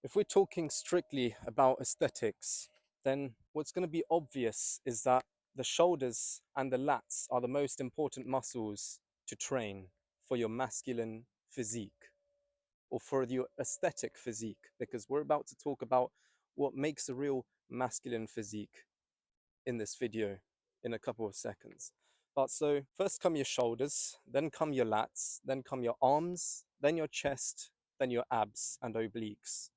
If we're talking strictly about aesthetics, then what's going to be obvious is that the shoulders and the lats are the most important muscles to train for your masculine physique or for your aesthetic physique, because we're about to talk about what makes a real masculine physique in this video in a couple of seconds. But so first come your shoulders, then come your lats, then come your arms, then your chest, then your abs and obliques.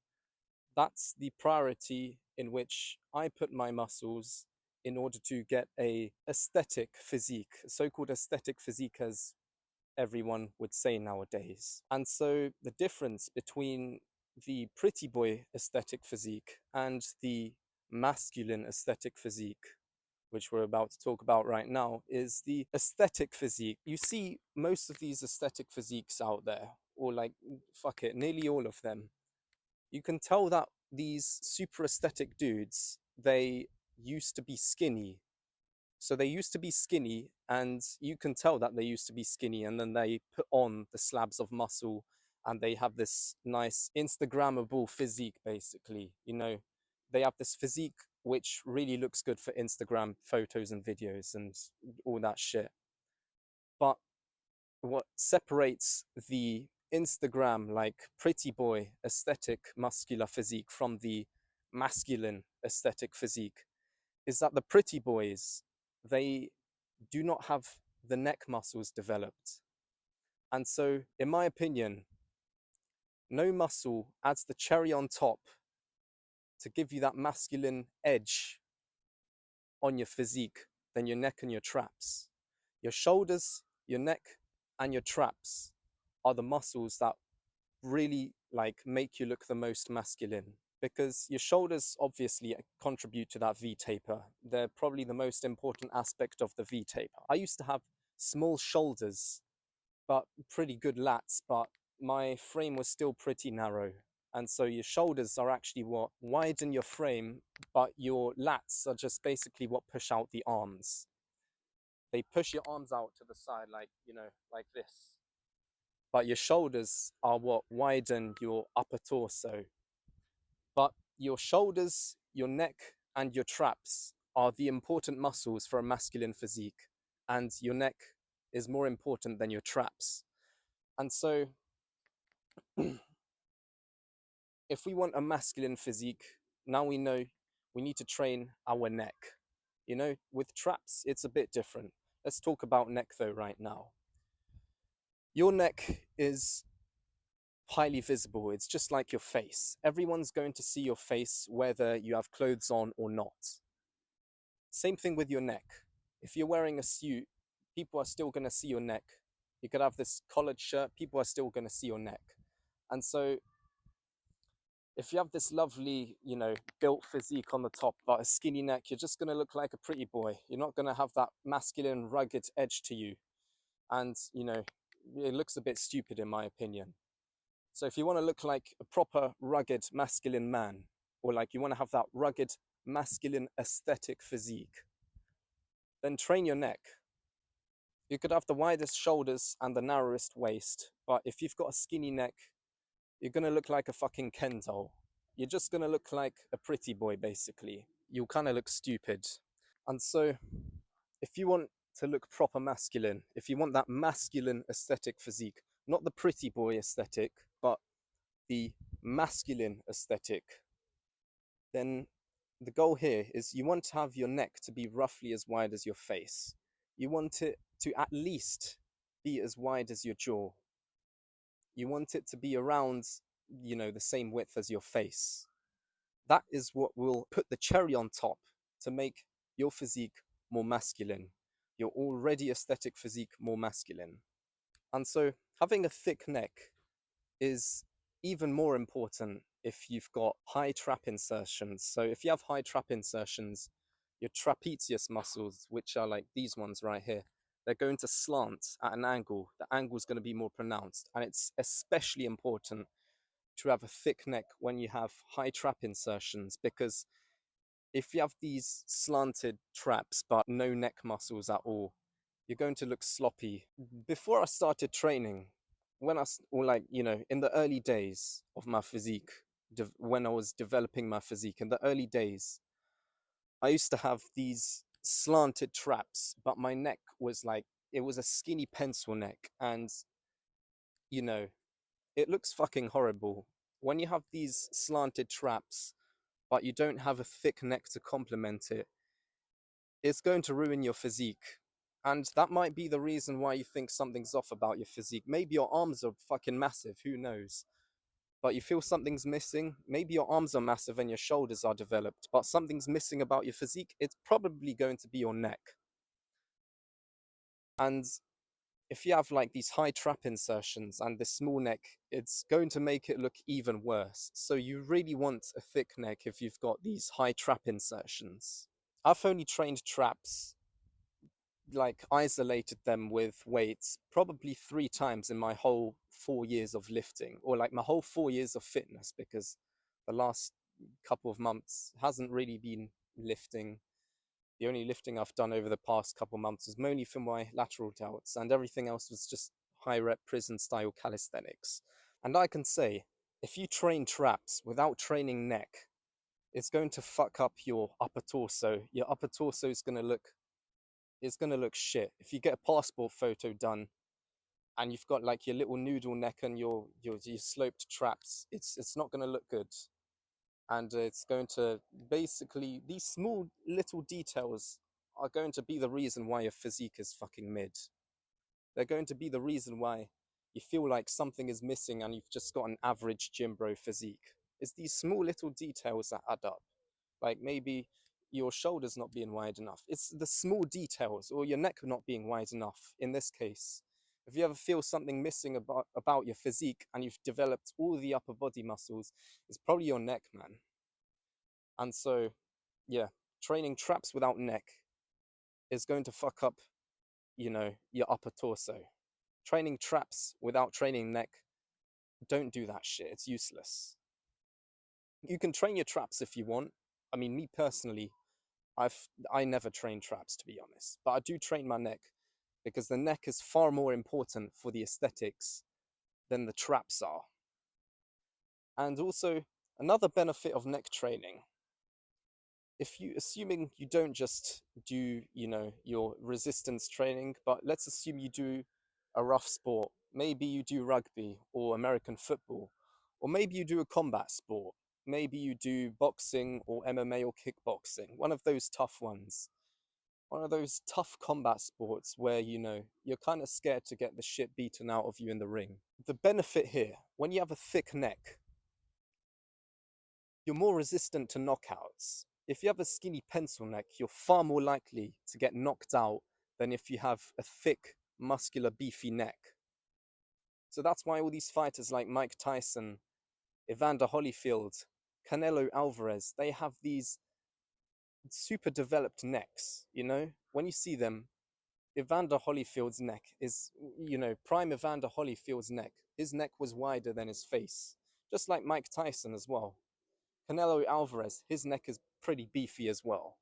That's the priority in which I put my muscles in order to get a aesthetic physique, so-called aesthetic physique as everyone would say nowadays. And so the difference between the pretty boy aesthetic physique and the masculine aesthetic physique, which we're about to talk about right now, is the aesthetic physique. You see most of these aesthetic physiques out there, or like, fuck it, nearly all of them. You can tell that these super aesthetic dudes, they used to be skinny. So they used to be skinny, and you can tell that they used to be skinny, and then they put on the slabs of muscle and they have this nice Instagrammable physique, basically. You know, they have this physique which really looks good for Instagram photos and videos and all that shit. But what separates the Instagram like pretty boy aesthetic muscular physique from the masculine aesthetic physique is that the pretty boys, they do not have the neck muscles developed. And so, in my opinion, no muscle adds the cherry on top to give you that masculine edge on your physique than your neck and your traps. Your shoulders, your neck, and your traps are the muscles that really like make you look the most masculine, because your shoulders obviously contribute to that V taper. They're probably the most important aspect of the V taper. I used to have small shoulders but pretty good lats, but my frame was still pretty narrow. And so your shoulders are actually what widen your frame, but your lats are just basically what push out the arms. They push your arms out to the side, like, you know, like this. But your shoulders are what widen your upper torso. But your shoulders, your neck, and your traps are the important muscles for a masculine physique. And your neck is more important than your traps. And so, if we want a masculine physique, now we know we need to train our neck. You know, with traps, it's a bit different. Let's talk about neck though right now. Your neck is highly visible. It's just like your face. Everyone's going to see your face whether you have clothes on or not. Same thing with your neck. If you're wearing a suit, people are still going to see your neck. You could have this collared shirt, people are still going to see your neck. And so if you have this lovely, you know, built physique on the top, but a skinny neck, you're just going to look like a pretty boy. You're not going to have that masculine, rugged edge to you. And, you know, it looks a bit stupid in my opinion. So if you want to look like a proper, rugged, masculine man, or like you want to have that rugged, masculine aesthetic physique, then train your neck. You could have the widest shoulders and the narrowest waist, but if you've got a skinny neck, you're going to look like a fucking Ken doll. You're just going to look like a pretty boy, basically. You'll kind of look stupid. And so, if you want to look proper masculine, if you want that masculine aesthetic physique, not the pretty boy aesthetic, but the masculine aesthetic, then the goal here is you want to have your neck to be roughly as wide as your face. You want it to at least be as wide as your jaw. You want it to be around, you know, the same width as your face. That is what will put the cherry on top to make your physique more masculine, your already aesthetic physique more masculine. And so having a thick neck is even more important if you've got high trap insertions. So if you have high trap insertions, your trapezius muscles, which are like these ones right here, they're going to slant at an angle. The angle is going to be more pronounced. And it's especially important to have a thick neck when you have high trap insertions, because if you have these slanted traps but no neck muscles at all, you're going to look sloppy. Before I started training, when I, or like, you know, in the early days of my physique, when I was developing my physique in the early days, I used to have these slanted traps, but my neck was like, it was a skinny pencil neck, and you know, it looks fucking horrible. When you have these slanted traps, but you don't have a thick neck to complement it, it's going to ruin your physique. And that might be the reason why you think something's off about your physique. Maybe your arms are fucking massive, who knows? But you feel something's missing. Maybe your arms are massive and your shoulders are developed, but something's missing about your physique. It's probably going to be your neck. And if you have like these high trap insertions and this small neck, it's going to make it look even worse. So you really want a thick neck if you've got these high trap insertions. I've only trained traps, like isolated them with weights, probably 3 times in my whole 4 years of lifting, or like my whole 4 years of fitness, because the last couple of months hasn't really been lifting. The only lifting I've done over the past couple of months was mainly for my lateral delts, and everything else was just high rep prison style calisthenics. And I can say, if you train traps without training neck, it's going to fuck up your upper torso. Your upper torso is going to look, it's going to look shit. If you get a passport photo done and you've got like your little noodle neck and your sloped traps, it's not going to look good. And it's going to basically, these small little details are going to be the reason why your physique is fucking mid. They're going to be the reason why you feel like something is missing and you've just got an average gym bro physique. It's these small little details that add up. Like maybe your shoulders not being wide enough. It's the small details, or your neck not being wide enough in this case. If you ever feel something missing about your physique and you've developed all the upper body muscles, it's probably your neck, man. And so, yeah, training traps without neck is going to fuck up, your upper torso. Training traps without training neck, don't do that shit. It's useless. You can train your traps if you want. I mean, me personally, I never train traps, to be honest, but I do train my neck because the neck is far more important for the aesthetics than the traps are. And also, another benefit of neck training, if you, assuming you don't just do, your resistance training, but let's assume you do a rough sport. Maybe you do rugby or American football, or maybe you do a combat sport. Maybe you do boxing or MMA or kickboxing, one of those tough ones, one of those tough combat sports where, you're kind of scared to get the shit beaten out of you in the ring. The benefit here, when you have a thick neck, you're more resistant to knockouts. If you have a skinny pencil neck, you're far more likely to get knocked out than if you have a thick, muscular, beefy neck. So that's why all these fighters like Mike Tyson, Evander Holyfield, Canelo Alvarez, they have these super developed necks, When you see them, Evander Holyfield's neck is, prime Evander Holyfield's neck. His neck was wider than his face, just like Mike Tyson as well. Canelo Alvarez, his neck is pretty beefy as well.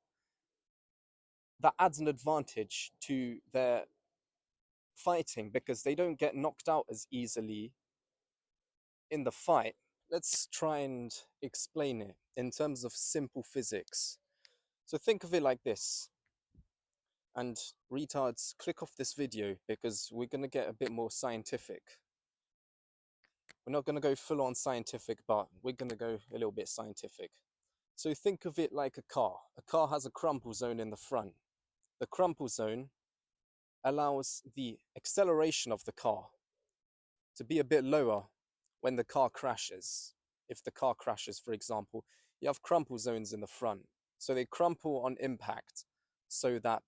That adds an advantage to their fighting because they don't get knocked out as easily in the fight. Let's try and explain it in terms of simple physics. So think of it like this. And retards, click off this video because we're going to get a bit more scientific. We're not going to go full on scientific, but we're going to go a little bit scientific. So think of it like a car. A car has a crumple zone in the front. The crumple zone allows the acceleration of the car to be a bit lower when the car crashes. If the car crashes, for example, you have crumple zones in the front. So they crumple on impact so that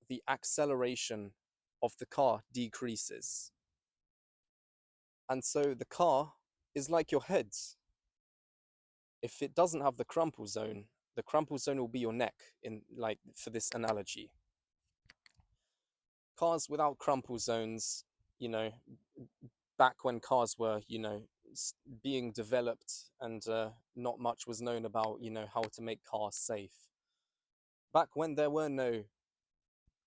the acceleration of the car decreases. And so the car is like your head. If it doesn't have the crumple zone will be your neck, in like for this analogy. Cars without crumple zones, you know, back when cars were, being developed and not much was known about, how to make cars safe. Back when there were no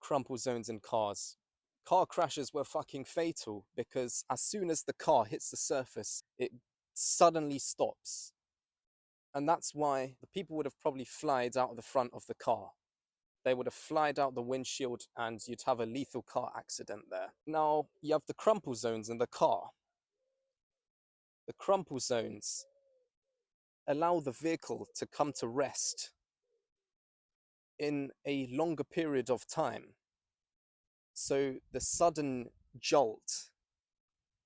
crumple zones in cars, car crashes were fucking fatal because as soon as the car hits the surface, it suddenly stops. And that's why the people would have probably flied out of the front of the car. They would have flied out the windshield and you'd have a lethal car accident there. Now, you have the crumple zones in the car. The crumple zones allow the vehicle to come to rest in a longer period of time. So the sudden jolt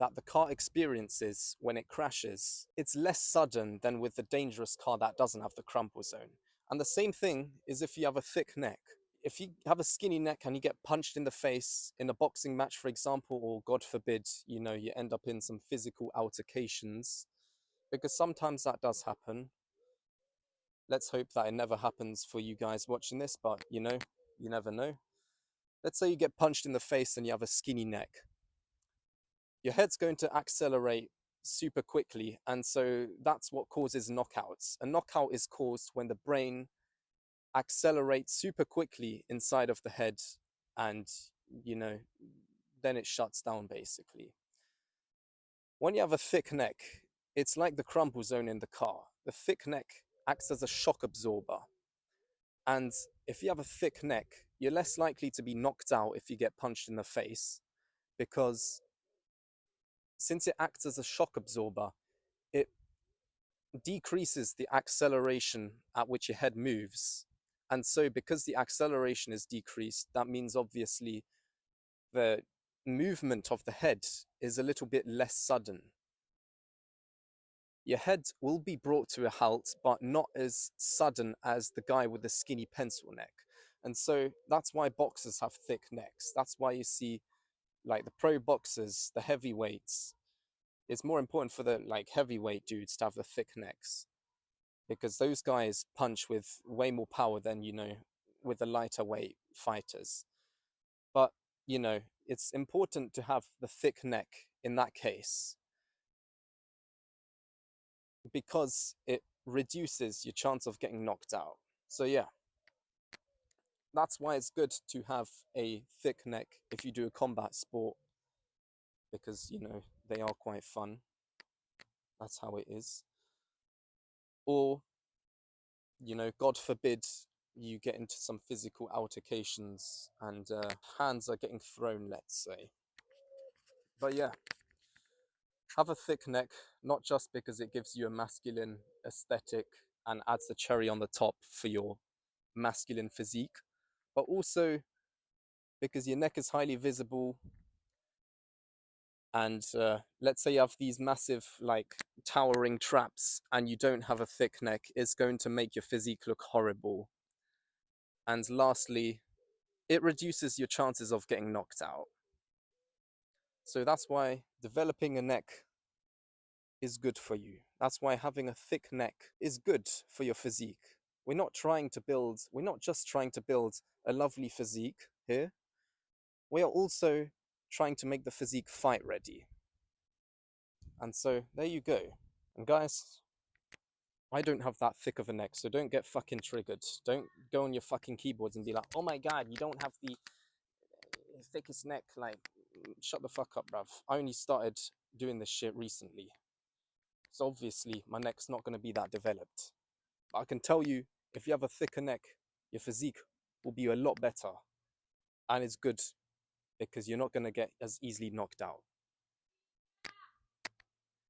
that the car experiences when it crashes, it's less sudden than with the dangerous car that doesn't have the crumple zone. And the same thing is if you have a thick neck. If you have a skinny neck and you get punched in the face in a boxing match, for example, or God forbid, you end up in some physical altercations, because sometimes that does happen. Let's hope that it never happens for you guys watching this, but you never know. Let's say you get punched in the face and you have a skinny neck. Your head's going to accelerate super quickly, and so that's what causes knockouts. A knockout is caused when the brain accelerates super quickly inside of the head, and then it shuts down basically. When you have a thick neck, it's like the crumple zone in the car. The thick neck acts as a shock absorber. And if you have a thick neck, you're less likely to be knocked out if you get punched in the face, because since it acts as a shock absorber, it decreases the acceleration at which your head moves. And so because the acceleration is decreased, that means obviously the movement of the head is a little bit less sudden. Your head will be brought to a halt, but not as sudden as the guy with the skinny pencil neck. And so that's why boxers have thick necks. That's why you see like the pro boxers, the heavyweights. It's more important for the heavyweight dudes to have the thick necks, because those guys punch with way more power than, with the lighter weight fighters. But, it's important to have the thick neck in that case, because it reduces your chance of getting knocked out. So yeah, that's why it's good to have a thick neck if you do a combat sport, because, they are quite fun. That's how it is. Or, God forbid, you get into some physical altercations and hands are getting thrown, let's say. But yeah, have a thick neck, not just because it gives you a masculine aesthetic and adds the cherry on the top for your masculine physique, but also because your neck is highly visible. And let's say you have these massive, towering traps and you don't have a thick neck, it's going to make your physique look horrible. And lastly, it reduces your chances of getting knocked out. So that's why developing a neck is good for you. That's why having a thick neck is good for your physique. We're not just trying to build a lovely physique here. We are also trying to make the physique fight ready. And so there you go. And guys, I don't have that thick of a neck, so don't get fucking triggered. Don't go on your fucking keyboards and be like, oh my god, you don't have the thickest neck. Shut the fuck up, bruv. I only started doing this shit recently. So obviously, my neck's not going to be that developed. But I can tell you, if you have a thicker neck, your physique will be a lot better. And it's good because you're not going to get as easily knocked out.